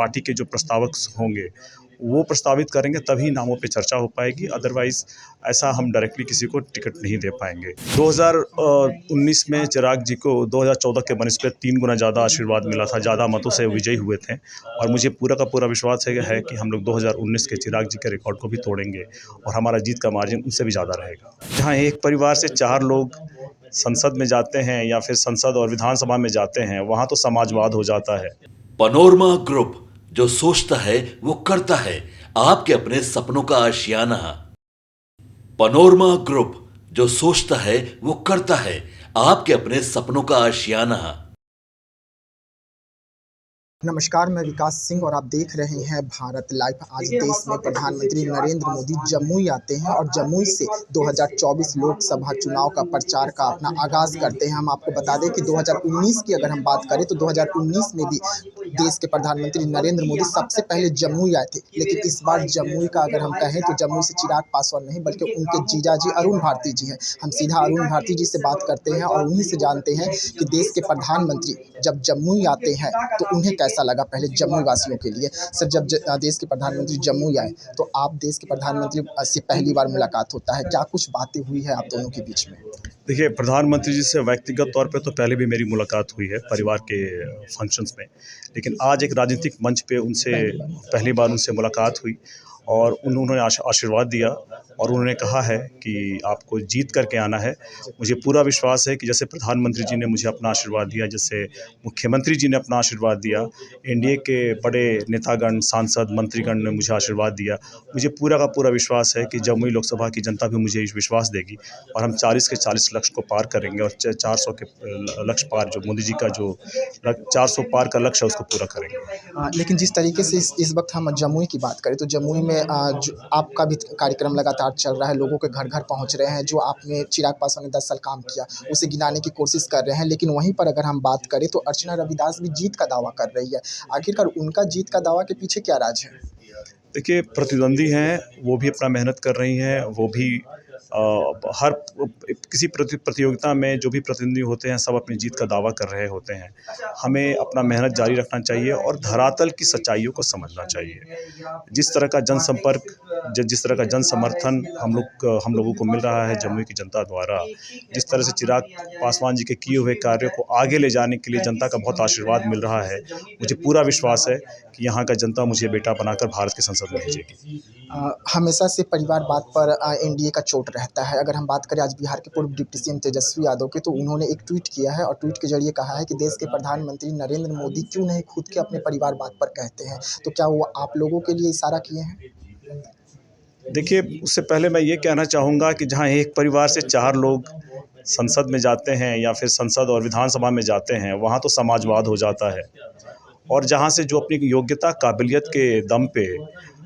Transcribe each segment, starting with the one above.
Party के जो प्रस्तावक होंगे वो प्रस्तावित करेंगे तभी नामों पे चर्चा हो पाएगी, अदरवाइज़ ऐसा हम डायरेक्टली किसी को टिकट नहीं दे पाएंगे। 2019 में चिराग जी को 2014 के बनिस्पत 3 गुना ज़्यादा आशीर्वाद मिला था, ज़्यादा मतों से विजयी हुए थे और मुझे पूरा का पूरा विश्वास है कि हम लोग 2019 के चिराग जी के रिकॉर्ड को भी तोड़ेंगे और हमारा जीत का मार्जिन उनसे भी ज़्यादा रहेगा। जहाँ एक परिवार से 4 लोग संसद में जाते हैं या फिर संसद और विधानसभा में जाते हैं, वहाँ तो समाजवाद हो जाता है। पनोरमा ग्रुप, जो सोचता है वो करता है, आपके अपने सपनों का आशियाना। पनोरमा ग्रुप, जो सोचता है वो करता है, आपके अपने सपनों का आशियाना। नमस्कार, मैं विकास सिंह और आप देख रहे हैं भारत लाइव। आज देश में प्रधानमंत्री नरेंद्र मोदी जमुई आते हैं और जमुई से 2024 लोकसभा चुनाव का प्रचार का अपना आगाज़ करते हैं। हम आपको बता दें कि 2019 की अगर हम बात करें तो 2019 में भी देश के प्रधानमंत्री नरेंद्र मोदी सबसे पहले जमुई आए थे, लेकिन इस बार जमुई का अगर हम कहें तो जमुई से चिराग पासवान नहीं बल्कि उनके जीजा जी अरुण भारती जी हैं। हम सीधा अरुण भारती जी से बात करते हैं और उन्हीं से जानते हैं कि देश के प्रधानमंत्री जब जमुई आते हैं तो उन्हें कैसा लगा। पहले जम्मू वासियों के लिए सर, जब देश के प्रधानमंत्री जम्मू आए तो आप देश के प्रधानमंत्री से पहली बार मुलाकात होता है, क्या कुछ बातें हुई है आप दोनों के बीच में? देखिए, प्रधानमंत्री जी से व्यक्तिगत तौर पे तो पहले भी मेरी मुलाकात हुई है परिवार के फंक्शंस में, लेकिन आज एक राजनीतिक मंच पे उनसे पहली बार उनसे मुलाकात हुई और उन्होंने आशीर्वाद दिया और उन्होंने कहा है कि आपको जीत करके आना है। मुझे पूरा विश्वास है कि जैसे प्रधानमंत्री जी ने मुझे अपना आशीर्वाद दिया, जैसे मुख्यमंत्री जी ने अपना आशीर्वाद दिया, एनडीए के बड़े नेतागण, सांसद, मंत्रीगण ने मुझे आशीर्वाद दिया, मुझे पूरा का पूरा विश्वास है कि जमुई लोकसभा की जनता भी मुझे विश्वास देगी और हम 40 के 40 लक्ष्य को पार करेंगे और 400 के लक्ष्य पार, जो मोदी जी का जो 400 पार का लक्ष्य है उसको पूरा करेंगे। लेकिन जिस तरीके से इस वक्त हम जमुई की बात करें तो जमुई में आपका भी कार्यक्रम लगातार चल रहा है, लोगों के घर घर पहुंच रहे हैं। जो आपने चिराग पासवान ने 10 साल काम किया उसे गिनाने की कोशिश कर रहे हैं, लेकिन वहीं पर अगर हम बात करें तो अर्चना रविदास भी जीत का दावा कर रही है। आखिरकार उनका जीत का दावा के पीछे क्या राज है? देखिए, प्रतिद्वंदी हैं, वो भी अपना मेहनत कर रही हैं, वो भी हर किसी प्रतियोगिता में जो भी प्रतिद्वंदी होते हैं सब अपनी जीत का दावा कर रहे होते हैं। हमें अपना मेहनत जारी रखना चाहिए और धरातल की सच्चाइयों को समझना चाहिए। जिस तरह का जनसंपर्क, जिस तरह का जन समर्थन हम लोगों को मिल रहा है जमुई की जनता द्वारा, जिस तरह से चिराग पासवान जी के किए हुए कार्यों को आगे ले जाने के लिए जनता का बहुत आशीर्वाद मिल रहा है, मुझे पूरा विश्वास है कि यहाँ का जनता मुझे बेटा बनाकर भारत की संसद में भेजेगी। हमेशा से परिवार बात पर एनडीए का चोट रहता है। अगर हम बात करें आज बिहार के पूर्व डिप्टी सीएम तेजस्वी यादव के, तो उन्होंने एक ट्वीट किया है और ट्वीट के जरिए कहा है कि देश के प्रधानमंत्री नरेंद्र मोदी क्यों नहीं खुद के अपने परिवार बात पर कहते हैं, तो क्या वो आप लोगों के लिए इशारा किए हैं? देखिए, उससे पहले मैं ये कहना चाहूँगा कि जहाँ एक परिवार से 4 लोग संसद में जाते हैं या फिर संसद और विधानसभा में जाते हैं, वहाँ तो समाजवाद हो जाता है और जहाँ से जो अपनी योग्यता, काबिलियत के दम पे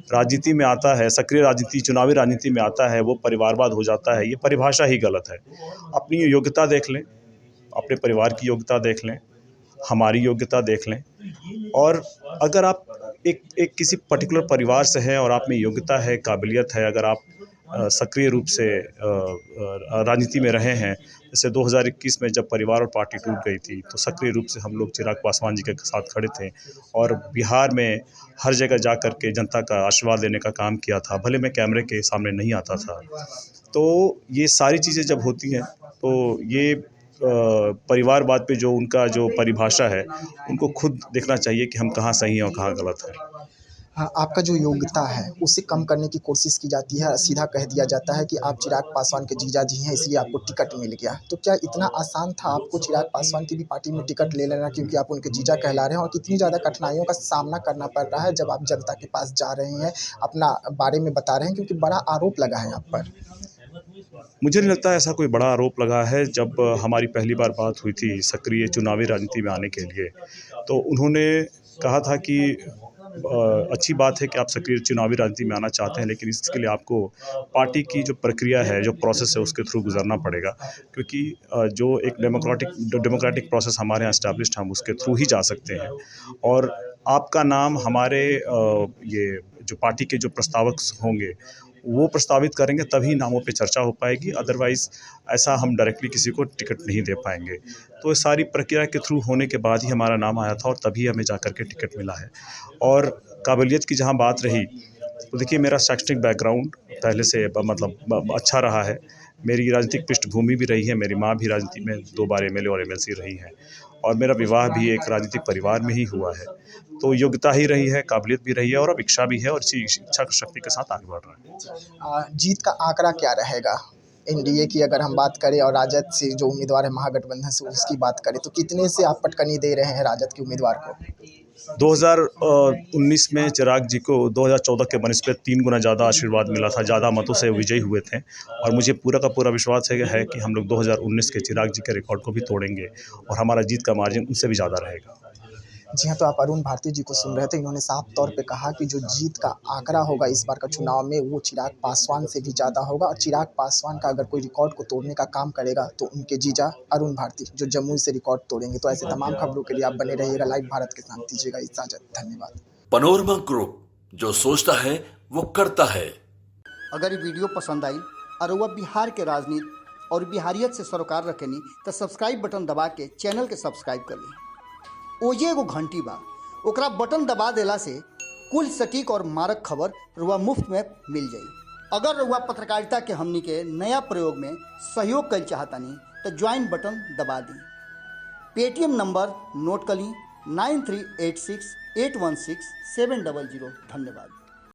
राजनीति में आता है, सक्रिय राजनीति, चुनावी राजनीति में आता है, वो परिवारवाद हो जाता है। ये परिभाषा ही गलत है। अपनी योग्यता देख लें, अपने परिवार की योग्यता देख लें, हमारी योग्यता देख लें और अगर आप एक किसी पर्टिकुलर परिवार से हैं और आप में योग्यता है, काबिलियत है, अगर आप सक्रिय रूप से राजनीति में रहे हैं, जैसे 2021 में जब परिवार और पार्टी टूट गई थी तो सक्रिय रूप से हम लोग चिराग पासवान जी के साथ खड़े थे और बिहार में हर जगह जा कर के जनता का आशीर्वाद लेने का काम किया था, भले मैं कैमरे के सामने नहीं आता था। तो ये सारी चीज़ें जब होती हैं तो ये परिवारवाद पे जो उनका जो परिभाषा है, उनको खुद देखना चाहिए कि हम कहाँ सही हैं और कहाँ गलत हैं। हाँ, आपका जो योग्यता है उसे कम करने की कोशिश की जाती है। सीधा कह दिया जाता है कि आप चिराग पासवान के जीजा जी हैं इसलिए आपको टिकट मिल गया। तो क्या इतना आसान था आपको चिराग पासवान की भी पार्टी में टिकट ले लेना, क्योंकि आप उनके जीजा कहला रहे हैं और कितनी ज़्यादा कठिनाइयों का सामना करना पड़ रहा है जब आप जनता के पास जा रहे हैं, अपना बारे में बता रहे हैं, क्योंकि बड़ा आरोप लगा है आप पर? मुझे नहीं लगता ऐसा कोई बड़ा आरोप लगा है। जब हमारी पहली बार बात हुई थी सक्रिय चुनावी राजनीति में आने के लिए, तो उन्होंने कहा था कि अच्छी बात है कि आप सक्रिय चुनावी राजनीति में आना चाहते हैं, लेकिन इसके लिए आपको पार्टी की जो प्रक्रिया है, जो प्रोसेस है, उसके थ्रू गुजरना पड़ेगा, क्योंकि जो एक डेमोक्रेटिक प्रोसेस हमारे यहाँ एस्टैब्लिश्ड, हम उसके थ्रू ही जा सकते हैं और आपका नाम हमारे ये जो पार्टी के जो प्रस्तावक होंगे वो प्रस्तावित करेंगे तभी नामों पे चर्चा हो पाएगी, अदरवाइज़ ऐसा हम डायरेक्टली किसी को टिकट नहीं दे पाएंगे। तो इस सारी प्रक्रिया के थ्रू होने के बाद ही हमारा नाम आया था और तभी हमें जा कर के टिकट मिला है। और काबिलियत की जहाँ बात रही, तो देखिए मेरा शैक्षणिक बैकग्राउंड पहले से मतलब अच्छा रहा है। मेरी राजनीतिक पृष्ठभूमि भी रही है, मेरी माँ भी राजनीति में 2 बार एमएलए और एमएलसी रही हैं और मेरा विवाह भी एक राजनीतिक परिवार में ही हुआ है। तो योग्यता ही रही है, काबिलियत भी रही है और अब इच्छा भी है और इसी इच्छा शक्ति के साथ आगे बढ़ रहे हैं। जीत का आंकड़ा क्या रहेगा? एनडीए की अगर हम बात करें और राजद से जो उम्मीदवार है महागठबंधन से उसकी बात करें तो कितने से आप पटकनी दे रहे हैं राजद के उम्मीदवार को? 2019 में चिराग जी को 2014 के बनिस्बत 3 गुना ज़्यादा आशीर्वाद मिला था, ज़्यादा मतों से विजयी हुए थे और मुझे पूरा का पूरा विश्वास है कि हम लोग 2019 के चिराग जी के रिकॉर्ड को भी तोड़ेंगे और हमारा जीत का मार्जिन उनसे भी ज़्यादा रहेगा। जी हाँ, तो आप अरुण भारती जी को सुन रहे थे। इन्होंने साफ तौर पे कहा कि जो जीत का आंकड़ा होगा इस बार का चुनाव में वो चिराग पासवान से भी ज़्यादा होगा और चिराग पासवान का अगर कोई रिकॉर्ड को तोड़ने का काम करेगा तो उनके जीजा अरुण भारती जो जमुई से रिकॉर्ड तोड़ेंगे। तो ऐसे तमाम खबरों के लिए आप बने रहिएगा लाइव भारत के साथ। दीजिएगा इजाजत, धन्यवाद। पनोरमा ग्रुप, जो सोचता है वो करता है। अगर ये वीडियो पसंद आई और वह बिहार के राजनीति और बिहारियत से सरोकार रखेनी तो सब्सक्राइब बटन दबा के चैनल के सब्सक्राइब कर ली। ओजे एगो घंटी बा, ओकरा बटन दबा देला से कुल सटीक और मारक खबर रुआ मुफ्त में मिल जाई। अगर रुआ पत्रकारिता के हमनी के नया प्रयोग में सहयोग कर चाहतानी तो ज्वाइन बटन दबा दी। पेटीएम नंबर नोट कर ली 9386816700। धन्यवाद।